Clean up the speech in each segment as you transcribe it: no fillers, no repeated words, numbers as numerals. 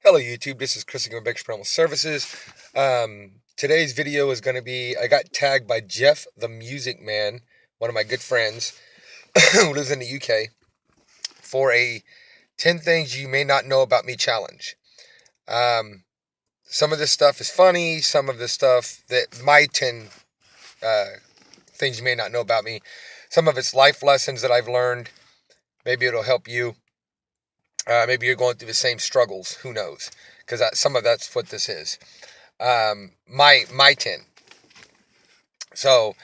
Hello YouTube, this is Chris with Experimental Services. Today's video is going to be, I got tagged by Jeff the Music Man, one of my good friends who lives in the UK, for a 10 things you may not know about me challenge. Some of this stuff is funny, some of the stuff that my 10 things you may not know about me, some of it's life lessons that I've learned. Maybe it'll help you. Maybe you're going through the same struggles, who knows, because some of that's what this is. My 10. So,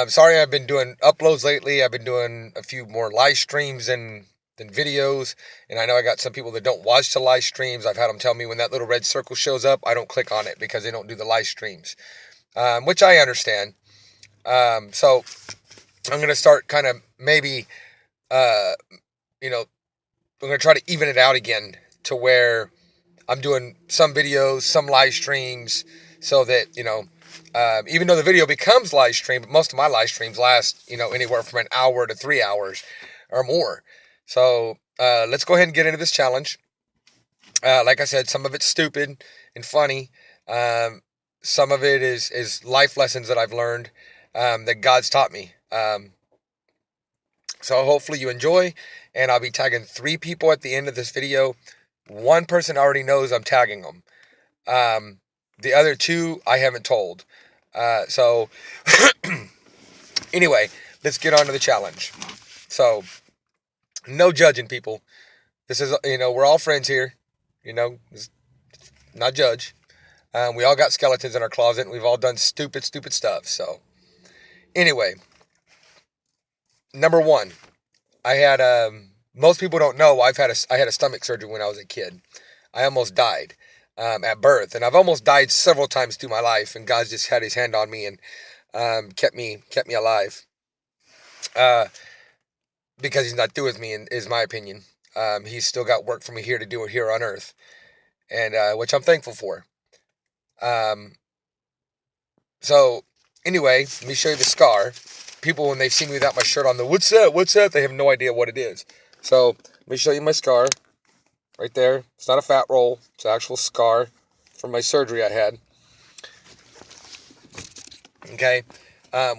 sorry I've been doing uploads lately. I've been doing a few more live streams than videos, and I know I got some people that don't watch the live streams. I've had them tell me when that little red circle shows up, I don't click on it because they don't do the live streams, which I understand. So I'm going to start kind of maybe, you know, I'm going to try to even it out again to where I'm doing some videos, some live streams, so that, even though the video becomes live stream, but most of my live streams last, anywhere from an hour to 3 hours or more. So let's go ahead and get into this challenge. Like I said, some of it's stupid and funny. Some of it is life lessons that I've learned that God's taught me. So hopefully you enjoy, and I'll be tagging 3 people at the end of this video. One person already knows I'm tagging them. The other 2 I haven't told. So anyway, let's get on to the challenge. So no judging, people. This is, we're all friends here. Not judge. We all got skeletons in our closet, and we've all done stupid stuff. So anyway, number 1, I had most people don't know I had a stomach surgery when I was a kid. I almost died at birth, and I've almost died several times through my life, and God's just had His hand on me and kept me alive. Because He's not through with me, is my opinion. He's still got work for me here to do here on earth, and which I'm thankful for. So anyway, let me show you the scar. People, when they've seen me without my shirt on, what's that? They have no idea what it is. So let me show you my scar right there. It's not a fat roll. It's an actual scar from my surgery I had. Okay.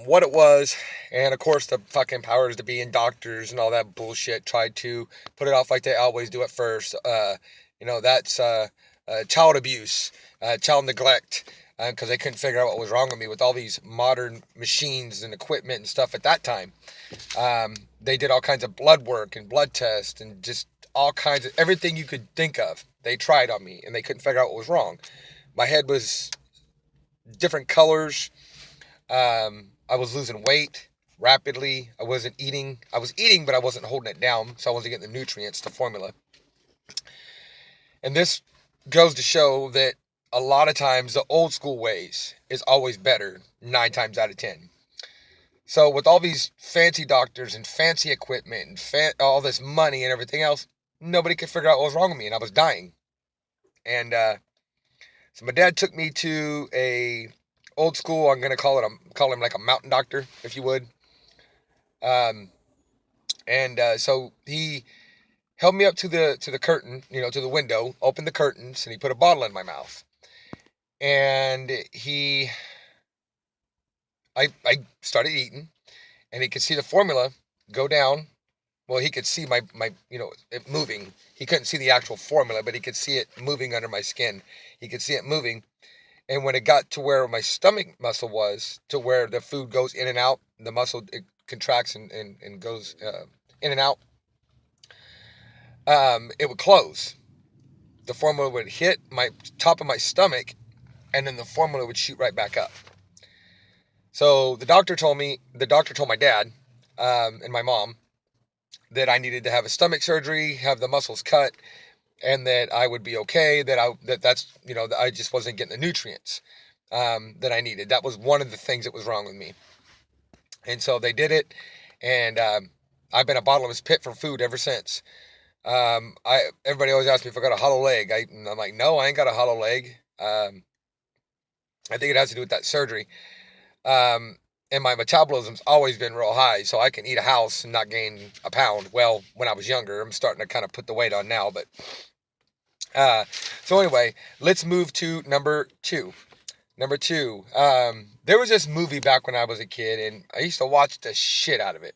What it was, and of course the fucking powers to be and doctors and all that bullshit tried to put it off like they always do at first. That's child abuse, child neglect, because they couldn't figure out what was wrong with me with all these modern machines and equipment and stuff at that time. They did all kinds of blood work and blood tests and just all kinds of everything you could think of. They tried on me, and they couldn't figure out what was wrong. My head was different colors. I was losing weight rapidly. I wasn't eating. I was eating, but I wasn't holding it down, so I wasn't getting the nutrients, the formula. And this goes to show that a lot of times the old school ways is always better, 9 times out of 10. So with all these fancy doctors and fancy equipment and all this money and everything else, nobody could figure out what was wrong with me, and I was dying. And so my dad took me to a old school, I'm going to call him like a mountain doctor, if you would. So he held me up to the curtain, to the window, opened the curtains, and he put a bottle in my mouth. And I started eating, and he could see the formula go down. Well, he could see my it moving. He couldn't see the actual formula, but he could see it moving under my skin. He could see it moving. And when it got to where my stomach muscle was, to where the food goes in and out, the muscle, it contracts and goes in and out, it would close. The formula would hit my top of my stomach, and then the formula would shoot right back up. So the doctor told my dad and my mom that I needed to have a stomach surgery, have the muscles cut, and that I would be okay, that I just wasn't getting the nutrients that I needed. That was one of the things that was wrong with me. And so they did it, and I've been a bottomless pit for food ever since. Everybody always asks me if I got a hollow leg. I'm like, no, I ain't got a hollow leg. I think it has to do with that surgery. And my metabolism's always been real high, so I can eat a house and not gain a pound. Well, when I was younger, I'm starting to kind of put the weight on now, but So anyway, let's move to number two. Number two, there was this movie back when I was a kid, and I used to watch the shit out of it.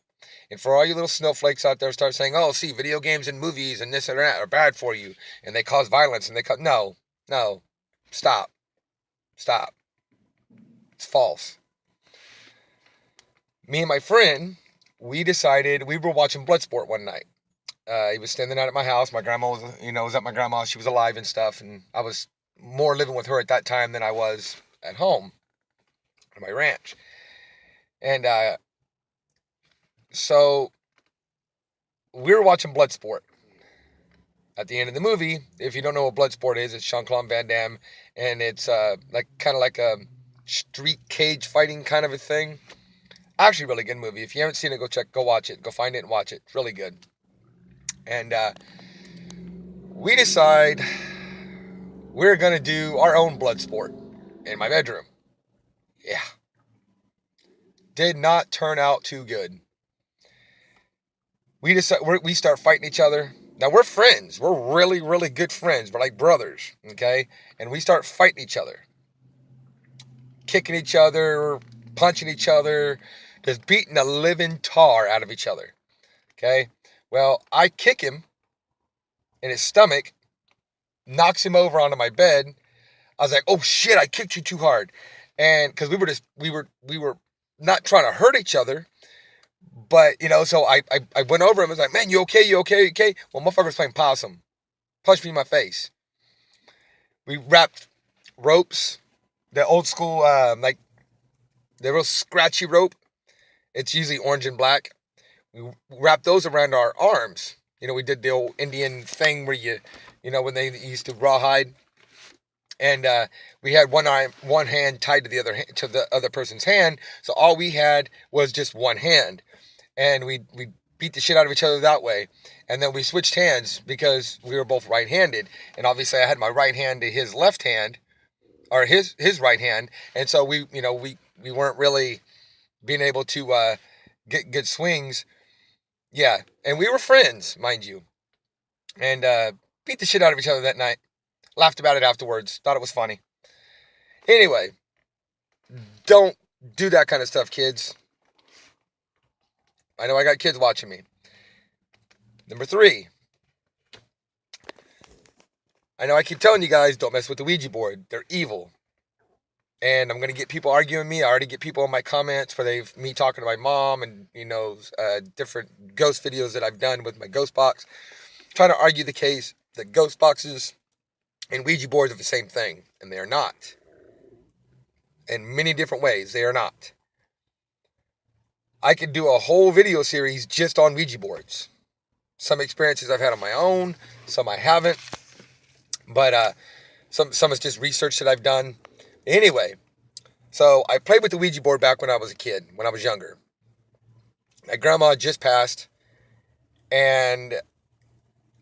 And for all you little snowflakes out there, start saying, "Oh, see, video games and movies and this and that are bad for you, and they cause violence, and they cause no, stop, stop. It's false." Me and my friend, we decided we were watching Bloodsport one night. He was standing out at my house. My grandma was at my grandma's. She was alive and stuff, and I was more living with her at that time than I was at home on my ranch. And so we were watching Bloodsport. At the end of the movie, if you don't know what Bloodsport is, it's Jean-Claude Van Damme, and it's kind of like a street cage fighting kind of a thing. Actually, really good movie. If you haven't seen it, go watch it. Go find it and watch it. It's really good. And we decide we're going to do our own Bloodsport in my bedroom. Yeah. Did not turn out too good. We start fighting each other. Now, we're friends. We're really, really good friends. We're like brothers, okay? And we start fighting each other. Kicking each other, punching each other, just beating the living tar out of each other, okay? Well, I kick him in his stomach, knocks him over onto my bed. I was like, "Oh shit, I kicked you too hard." And because we were not trying to hurt each other, but so I went over him. I was like, "Man, you okay? You okay? You okay?" Well, motherfucker's playing possum, punched me in my face. We wrapped ropes, the old school like the real scratchy rope. It's usually orange and black. We wrapped those around our arms. We did the old Indian thing where when they used to rawhide, and we had one hand tied to the other person's hand. So all we had was just one hand, and we beat the shit out of each other that way. And then we switched hands because we were both right-handed, and obviously I had my right hand to his left hand, or his right hand, and so we weren't really being able to get good swings. Yeah, and we were friends, mind you, and beat the shit out of each other that night. Laughed about it afterwards. Thought it was funny. Anyway, don't do that kind of stuff, kids. I know I got kids watching me. Number 3. I know I keep telling you guys, don't mess with the Ouija board. They're evil. And I'm going to get people arguing with me. I already get people in my comments for me talking to my mom and, different ghost videos that I've done with my ghost box. Trying to argue the case that ghost boxes and Ouija boards are the same thing. And they are not. In many different ways, they are not. I could do a whole video series just on Ouija boards. Some experiences I've had on my own. Some I haven't. But some is just research that I've done. Anyway, so I played with the Ouija board back when I was a kid, when I was younger. My grandma just passed, and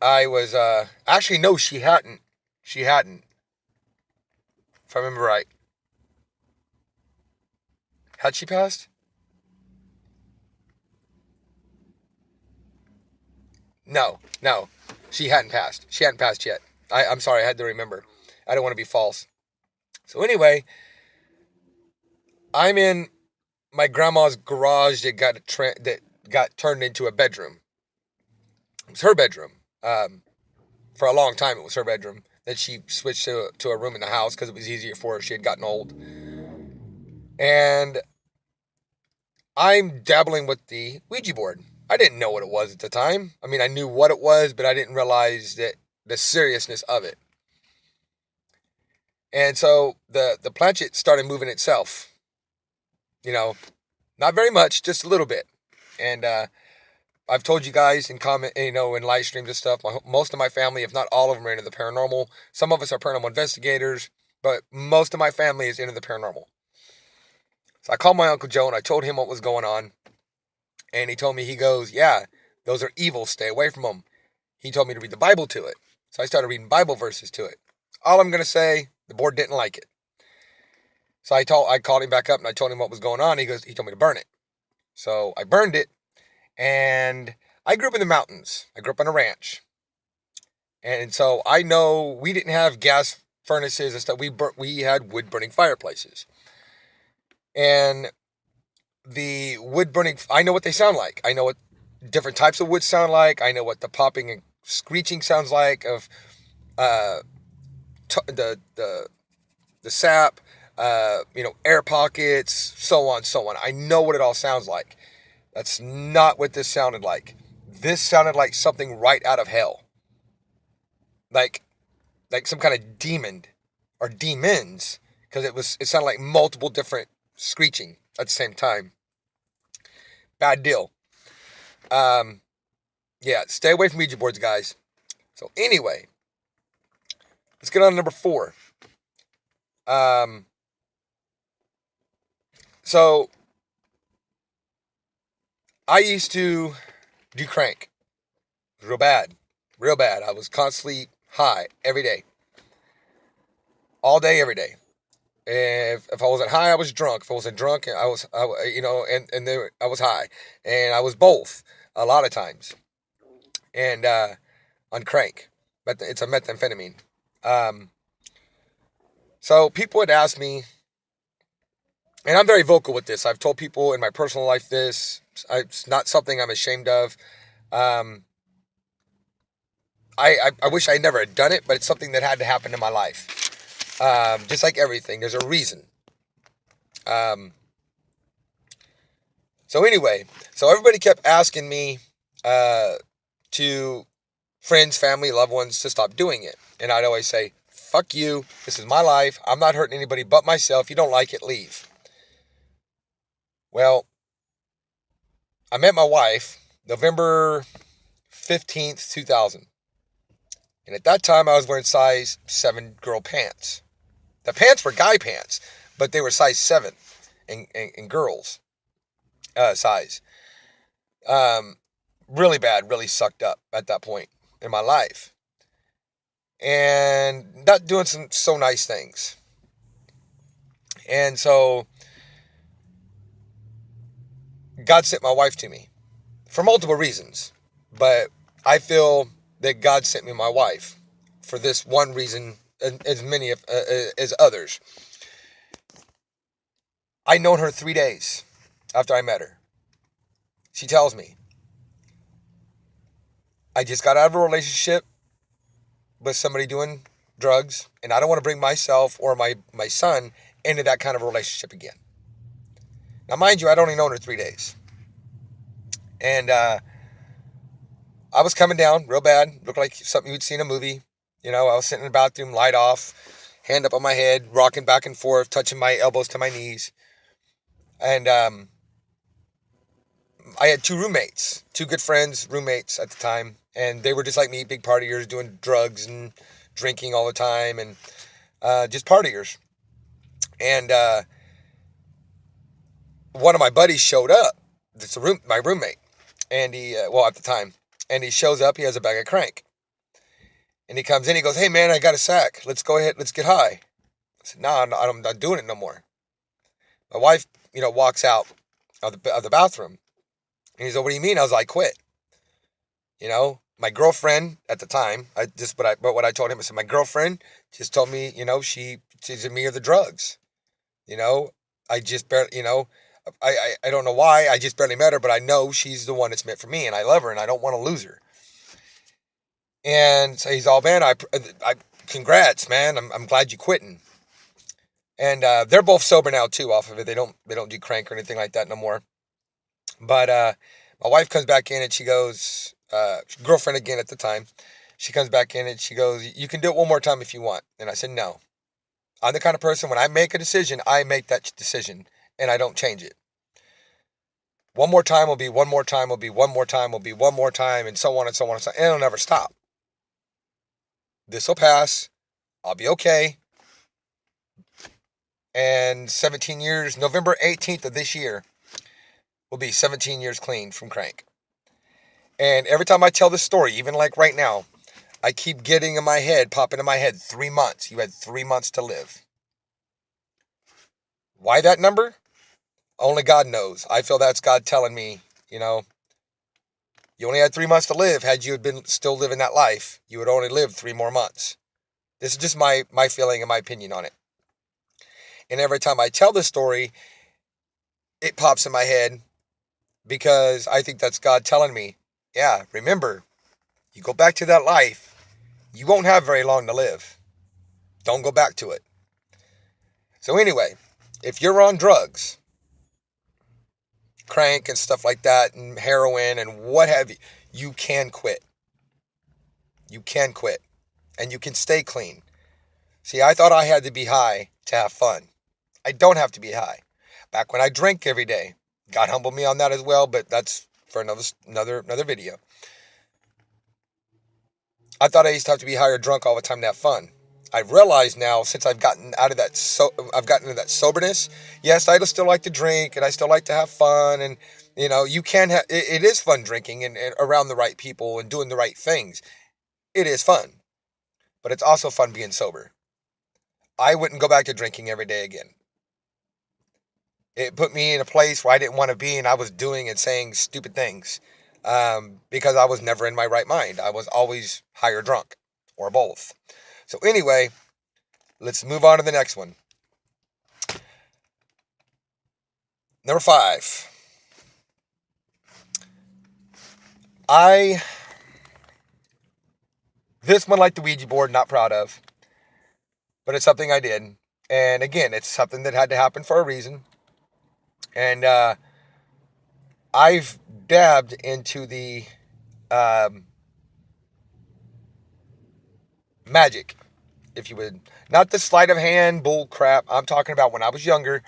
I was, actually, no, she hadn't. She hadn't, if I remember right. Had she passed? No, she hadn't passed. She hadn't passed yet. I'm sorry, I had to remember. I don't want to be false. So anyway, I'm in my grandma's garage that got turned into a bedroom. It was her bedroom. For a long time, it was her bedroom. Then she switched to a room in the house because it was easier for her. She had gotten old. And I'm dabbling with the Ouija board. I didn't know what it was at the time. I mean, I knew what it was, but I didn't realize the seriousness of it. And so the planchette started moving itself. Not very much, just a little bit. And I've told you guys in in live streams and stuff, most of my family, if not all of them, are into the paranormal. Some of us are paranormal investigators, but most of my family is into the paranormal. So I called my Uncle Joe and I told him what was going on. And he told me, he goes, "Yeah, those are evil. Stay away from them." He told me to read the Bible to it. So I started reading Bible verses to it. All I'm going to say, the board didn't like it. So I called him back up and I told him what was going on. He told me to burn it. So I burned it. And I grew up in the mountains. I grew up on a ranch. And so I know we didn't have gas furnaces and stuff. We had wood burning fireplaces. And the wood burning, I know what they sound like. I know what different types of wood sound like. I know what the popping and screeching sounds like of uh, the sap, air pockets, so on, so on. I know what it all sounds like. That's not what this sounded like. This sounded like something right out of hell. Like some kind of demon or demons, because it sounded like multiple different screeching at the same time. Bad deal. Yeah, stay away from Ouija boards, guys. So anyway, let's get on to number 4. So I used to do crank real bad. I was constantly high every day, all day, every day. If I wasn't high, I was drunk. If I wasn't drunk, I was I was high, and I was both a lot of times. And on crank, but it's a methamphetamine. Um, so people would ask me, and I'm very vocal with this. I've told people in my personal life this. It's not something I'm ashamed of. Um, I wish I never had done it, but it's something that had to happen in my life. Just like everything, there's a reason. So anyway, so everybody kept asking me to friends, family, loved ones to stop doing it. And I'd always say, fuck you. This is my life. I'm not hurting anybody but myself. You don't like it, leave. Well, I met my wife November 15th, 2000. And at that time, I was wearing size 7 girl pants. The pants were guy pants, but they were size 7 in girls size. Really bad, really sucked up at that point in my life. And not doing some so nice things. And so God sent my wife to me for multiple reasons. But I feel that God sent me my wife for this one reason, and as many as others. I known her 3 days after I met her. She tells me, I just got out of a relationship with somebody doing drugs, and I don't want to bring myself or my son into that kind of a relationship again. Now, mind you, I'd only known her 3 days. And I was coming down real bad. Looked like something you'd see in a movie. I was sitting in the bathroom, light off, hand up on my head, rocking back and forth, touching my elbows to my knees. And I had 2 roommates, 2 good friends, roommates at the time. And they were just like me, big partiers, doing drugs and drinking all the time, and just partiers. And one of my buddies showed up. It's my roommate. And he, at the time, and he shows up, he has a bag of crank. And he comes in, he goes, hey man, I got a sack. Let's go ahead, let's get high. I said, no, I'm not doing it no more. My wife, walks out of the bathroom. And he's like, what do you mean? I was like, quit. My girlfriend at the time, what I told him, I said, my girlfriend just told me, she's in me or the drugs. I just barely, I don't know why, I just barely met her, but I know she's the one that's meant for me, and I love her, and I don't want to lose her. And so he's all, man, I congrats, man. I'm glad you quitting. And they're both sober now too, off of it. They don't do crank or anything like that no more. But my wife comes back in and she goes, girlfriend again at the time. She comes back in and she goes, you can do it one more time if you want. And I said, no. I'm the kind of person, when I make a decision, I make that decision and I don't change it. One more time will be one more time will be one more time will be one more time, and so on and so on and so on. And it'll never stop. This will pass. I'll be okay. And 17 years, November 18th of this year, will be 17 years clean from crank. And every time I tell this story, even like right now, I keep getting popping in my head, 3 months. You had 3 months to live. Why that number? Only God knows. I feel that's God telling me, You only had 3 months to live. Had you been still living that life, you would only live 3 more months. This is just my feeling and my opinion on it. And every time I tell this story, it pops in my head because I think that's God telling me, yeah, remember, you go back to that life, you won't have very long to live. Don't go back to it. So anyway, if you're on drugs, crank and stuff like that, and heroin and what have you, you can quit. You can quit. And you can stay clean. See, I thought I had to be high to have fun. I don't have to be high. Back when I drank every day, God humbled me on that as well, but that's for another video. I thought I used to have to be high or drunk all the time to have fun. I've realized now, since I've gotten out of that, I've gotten into that soberness. Yes, I still like to drink and I still like to have fun, and you can have. It is fun drinking and around the right people and doing the right things. It is fun, but it's also fun being sober. I wouldn't go back to drinking every day again. It put me in a place where I didn't want to be, and I was doing and saying stupid things because I was never in my right mind. I was always high or drunk, or both. So anyway, let's move on to the next one. Number 5. This one, like the Ouija board, not proud of, but it's something I did. And again, it's something that had to happen for a reason. And I've dabbed into the magic, if you would. Not the sleight of hand bull crap. I'm talking about when I was younger.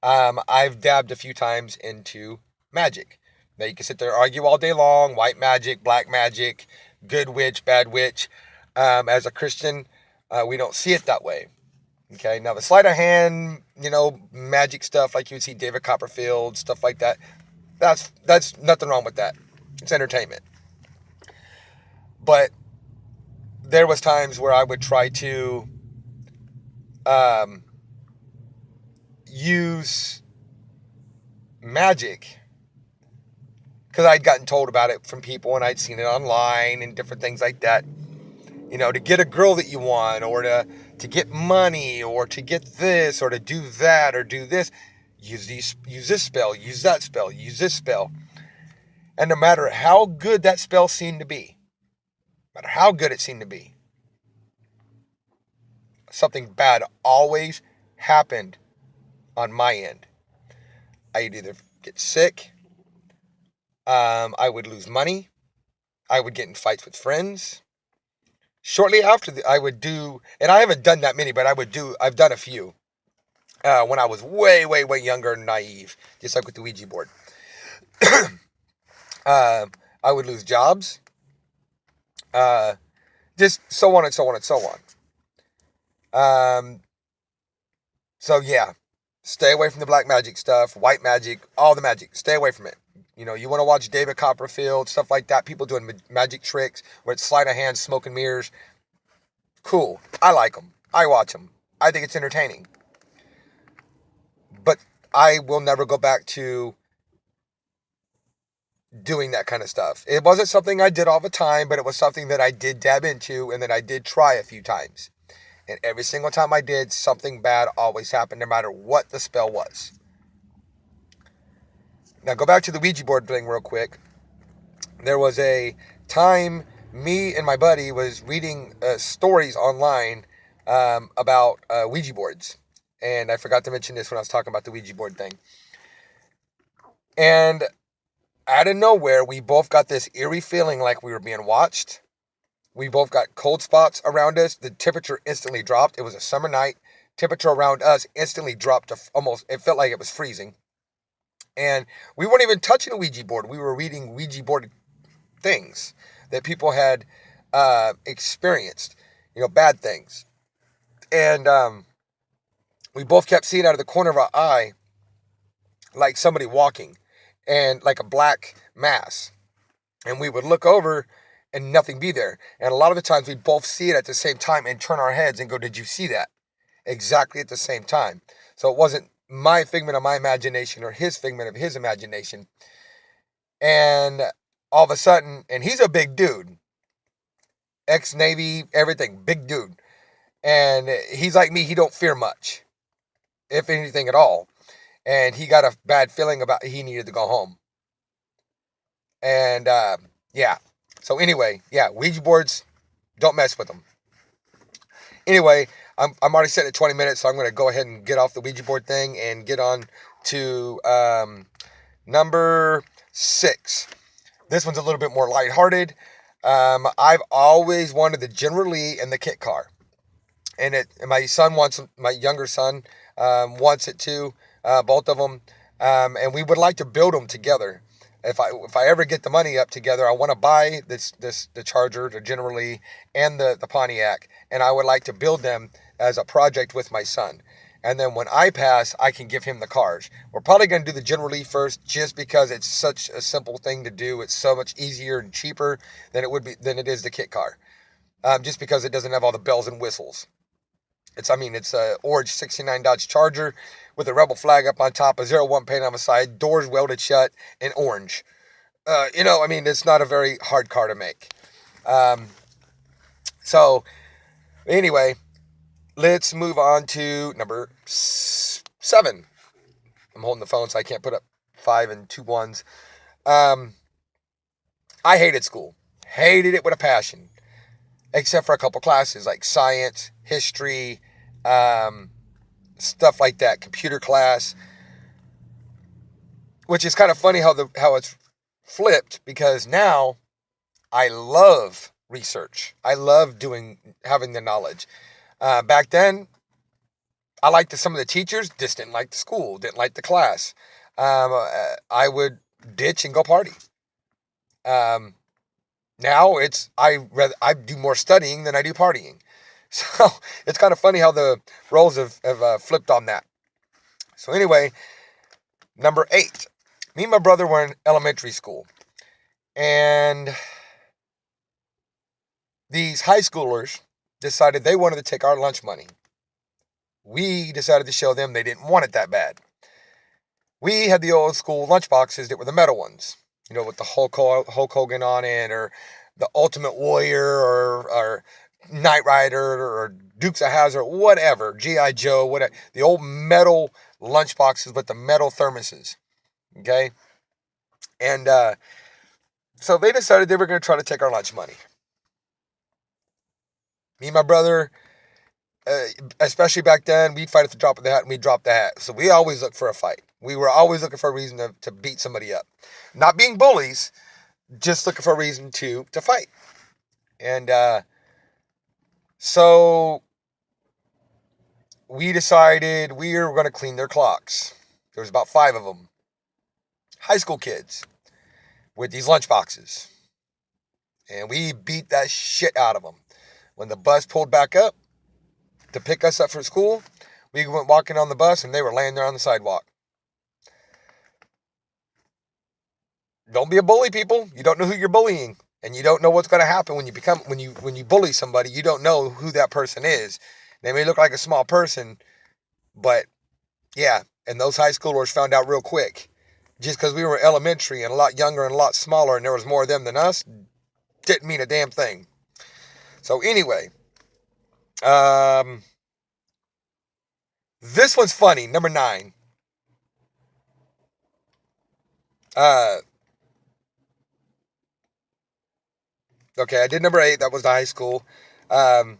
I've dabbed a few times into magic. Now you can sit there and argue all day long. White magic, black magic, good witch, bad witch. As a Christian, we don't see it that way. Okay, now the sleight of hand, magic stuff like you would see David Copperfield, stuff like that. That's nothing wrong with that. It's entertainment. But there was times where I would try to use magic because I'd gotten told about it from people and I'd seen it online and different things like that. To get a girl that you want, or to get money, or to get this, or to do that, or do this. Use this spell, use that spell, use this spell. And no matter how good that spell seemed to be, no matter how good it seemed to be, something bad always happened on my end. I'd either get sick, I would lose money, I would get in fights with friends. Shortly after, I would do, and I haven't done that many, but I've done a few. When I was way, way, way younger and naive, just like with the Ouija board. I would lose jobs. Just so on and so on and so on. So yeah, stay away from the black magic stuff, white magic, all the magic. Stay away from it. You want to watch David Copperfield, stuff like that. People doing magic tricks where it's sleight of hand, smoke and mirrors. Cool. I like them. I watch them. I think it's entertaining. But I will never go back to doing that kind of stuff. It wasn't something I did all the time, but it was something that I did dab into and that I did try a few times. And every single time I did, something bad always happened, no matter what the spell was. Now, go back to the Ouija board thing real quick. There was a time me and my buddy was reading stories online about Ouija boards. And I forgot to mention this when I was talking about the Ouija board thing. And out of nowhere, we both got this eerie feeling like we were being watched. We both got cold spots around us. The temperature instantly dropped. It was a summer night. Temperature around us instantly dropped to almost, it felt like it was freezing. And we weren't even touching a Ouija board. We were reading Ouija board things that people had experienced, bad things. And we both kept seeing out of the corner of our eye like somebody walking and like a black mass. And we would look over and nothing be there. And a lot of the times we'd both see it at the same time and turn our heads and go, "Did you see that?" Exactly at the same time. So it wasn't my figment of my imagination or his figment of his imagination. And all of a sudden, and he's a big dude, ex-Navy, everything, big dude. And he's like me, he don't fear much, if anything at all. And he got a bad feeling about he needed to go home. And yeah. So anyway, yeah, Ouija boards, don't mess with them. Anyway, I'm already sitting at 20 minutes, so I'm going to go ahead and get off the Ouija board thing and get on to number 6. This one's a little bit more lighthearted. I've always wanted the General Lee and the kit car. And my younger son wants it too, both of them. And we would like to build them together. If I ever get the money up together, I want to buy the Charger, the General Lee, and the Pontiac, and I would like to build them as a project with my son. And then when I pass, I can give him the cars. We're probably going to do the General Lee first, just because it's such a simple thing to do. It's so much easier and cheaper than it is the kit car, just because it doesn't have all the bells and whistles. It's a orange 69 Dodge Charger with a rebel flag up on top, a 01 paint on the side, doors welded shut, and orange. It's not a very hard car to make. So, anyway, let's move on to number 7. I'm holding the phone, so I can't put up 5 and 2 1s. I hated school. Hated it with a passion. Except for a couple classes like science, history, stuff like that, computer class. Which is kind of funny how it's flipped, because now I love research. I love having the knowledge. Back then, I liked some of the teachers, just didn't like the school, didn't like the class. I would ditch and go party. Now I do more studying than I do partying. So it's kind of funny how the roles have flipped on that. So anyway, number 8. Me and my brother were in elementary school. And these high schoolers decided they wanted to take our lunch money. We decided to show them they didn't want it that bad. We had the old school lunch boxes that were the metal ones. With the Hulk Hogan on it, or the Ultimate Warrior, or Knight Rider, or Dukes of Hazzard, whatever, G.I. Joe, whatever. The old metal lunch boxes with the metal thermoses. Okay? And so they decided they were going to try to take our lunch money. Me and my brother, especially back then, we'd fight at the drop of the hat, and we'd drop the hat. So we always looked for a fight. We were always looking for a reason to beat somebody up. Not being bullies, just looking for a reason to fight. And so we decided we were going to clean their clocks. There was about 5 of them. High school kids with these lunch boxes. And we beat that shit out of them. When the bus pulled back up to pick us up for school, we went walking on the bus, and they were laying there on the sidewalk. Don't be a bully, people. You don't know who you're bullying, and you don't know what's going to happen when you bully somebody. You don't know who that person is. They may look like a small person, but yeah. And those high schoolers found out real quick. Just because we were elementary and a lot younger and a lot smaller, and there was more of them than us, didn't mean a damn thing. So anyway, this one's funny. Number 9. Okay, I did number 8. That was the high school. Number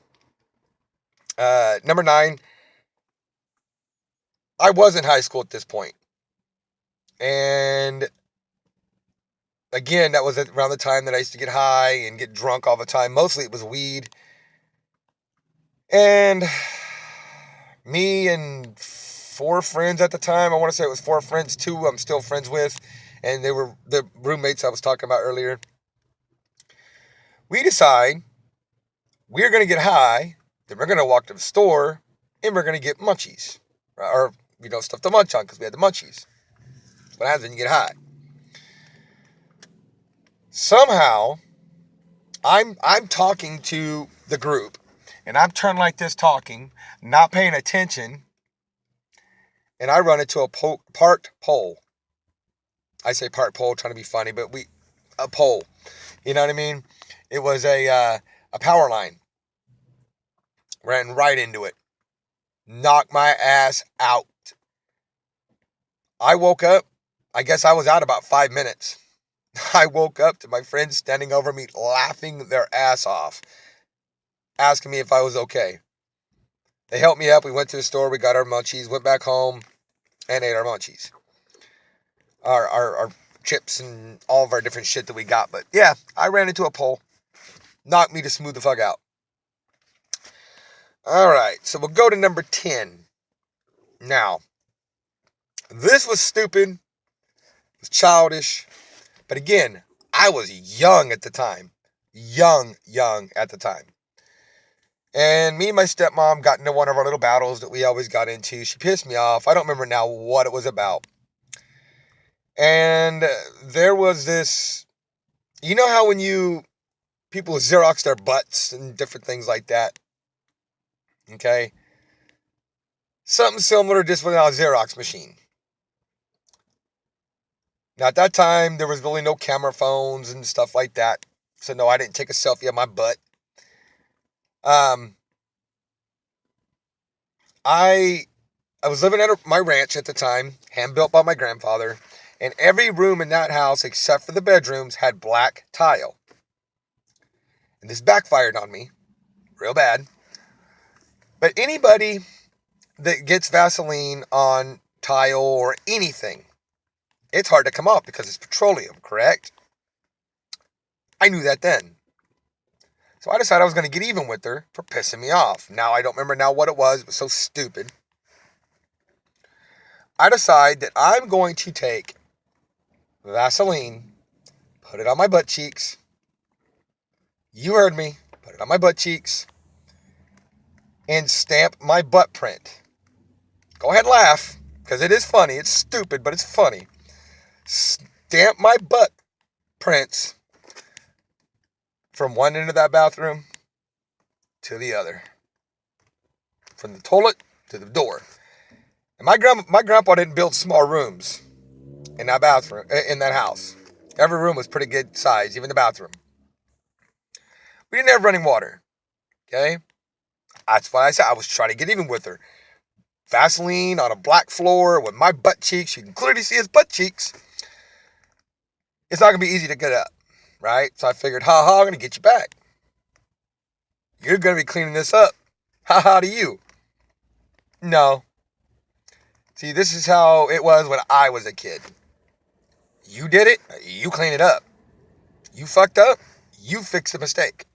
9. I was in high school at this point. And again, that was around the time that I used to get high and get drunk all the time. Mostly it was weed. And me and 4 friends at the time, I want to say it was 4 friends, 2 I'm still friends with, and they were the roommates I was talking about earlier. We decide we're going to get high, then we're going to walk to the store, and we're going to get munchies. Or, stuff to munch on, because we had the munchies. That's what happens when you get high. Somehow, I'm talking to the group, and I'm turning like this talking, not paying attention, and I run into a parked pole. I say parked pole, trying to be funny, but a pole. You know what I mean? It was a power line. Ran right into it. Knocked my ass out. I woke up. I guess I was out about 5 minutes. I woke up to my friends standing over me laughing their ass off, asking me if I was okay. They helped me up. We went to the store. We got our munchies, went back home, and ate our munchies. Our chips and all of our different shit that we got. But yeah, I ran into a pole. Knocked me to smooth the fuck out. All right, so we'll go to number 10. Now, this was stupid. It was childish. But again, I was young at the time. Young at the time. And me and my stepmom got into one of our little battles that we always got into. She pissed me off. I don't remember now what it was about. And there was this, you know how when people Xerox their butts and different things like that? Okay? Something similar, just without a Xerox machine. Now, at that time, there was really no camera phones and stuff like that. So, no, I didn't take a selfie of my butt. I was living at my ranch at the time, hand-built by my grandfather. And every room in that house, except for the bedrooms, had black tile. And this backfired on me real bad. But anybody that gets Vaseline on tile or anything, it's hard to come off because it's petroleum, correct? I knew that then. So I decided I was going to get even with her for pissing me off. Now, I don't remember now what it was. It was so stupid. I decide that I'm going to take Vaseline, put it on my butt cheeks. You heard me. Put it on my butt cheeks. And stamp my butt print. Go ahead and laugh, because it is funny. It's stupid, but it's funny. Stamp my butt prints from one end of that bathroom to the other. From the toilet to the door. And my grandpa didn't build small rooms in that bathroom, in that house. Every room was pretty good size, even the bathroom. We didn't have running water. Okay? That's why I said I was trying to get even with her. Vaseline on a black floor with my butt cheeks. You can clearly see his butt cheeks. It's not going to be easy to get up, right? So I figured, I'm going to get you back. You're going to be cleaning this up. To you. No. See, this is how it was when I was a kid. You did it, you clean it up. You fucked up, you fix the mistake.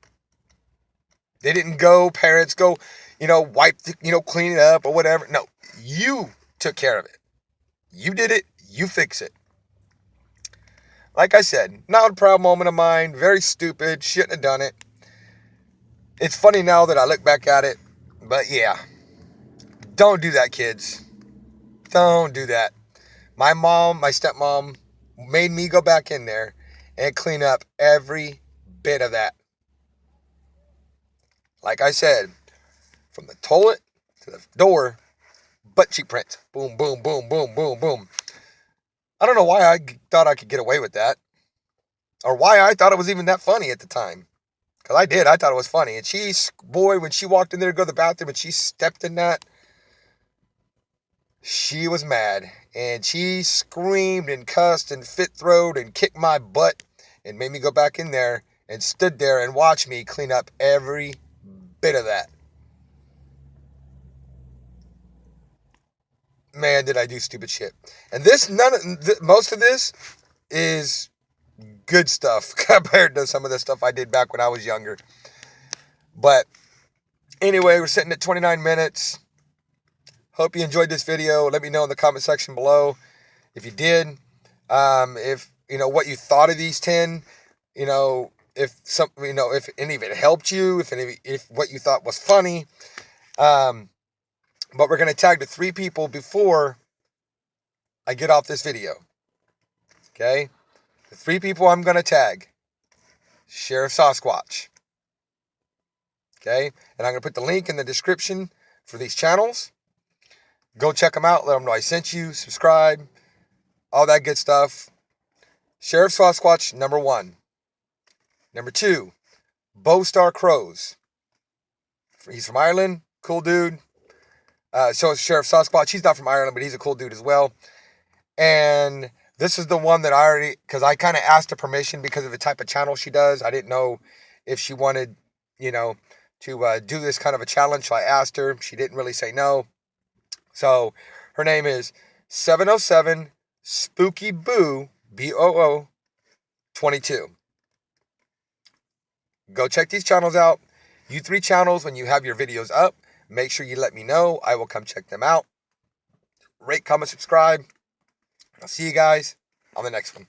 They didn't go, parents go, wipe, clean it up or whatever. No, you took care of it. You did it, you fix it. Like I said, not a proud moment of mine, very stupid, shouldn't have done it. It's funny now that I look back at it, but yeah. Don't do that, kids. Don't do that. My stepmom, made me go back in there and clean up every bit of that. Like I said, from the toilet to the door, butt cheek prints. Boom, boom, boom, boom, boom, boom. I don't know why I thought I could get away with that. Or why I thought it was even that funny at the time. Because I did. I thought it was funny. And when she walked in there to go to the bathroom and she stepped in that, she was mad. And she screamed and cussed and fit-throwed and kicked my butt and made me go back in there and stood there and watched me clean up every bit of that. Man, did I do stupid shit. And most of this is good stuff compared to some of the stuff I did back when I was younger. But anyway, we're sitting at 29 minutes. Hope you enjoyed this video. Let me know in the comment section below if you did. If what you thought of these 10. If any of it helped you. If what you thought was funny. But we're gonna tag the 3 people before I get off this video. Okay, the 3 people I'm gonna tag: Sheriff Sasquatch. Okay, and I'm gonna put the link in the description for these channels. Go check them out. Let them know I sent you. Subscribe. All that good stuff. Sheriff Sasquatch, number 1. Number 2, Bowstar Crows. He's from Ireland. Cool dude. So is Sheriff Sasquatch. He's not from Ireland, but he's a cool dude as well. And this is the one that I already, because I kind of asked her permission because of the type of channel she does. I didn't know if she wanted, to do this kind of a challenge. So I asked her. She didn't really say no. So her name is 707 Spooky Boo, BOO 22. Go check these channels out. You 3 channels, when you have your videos up, make sure you let me know. I will come check them out. Rate, comment, subscribe. I'll see you guys on the next one.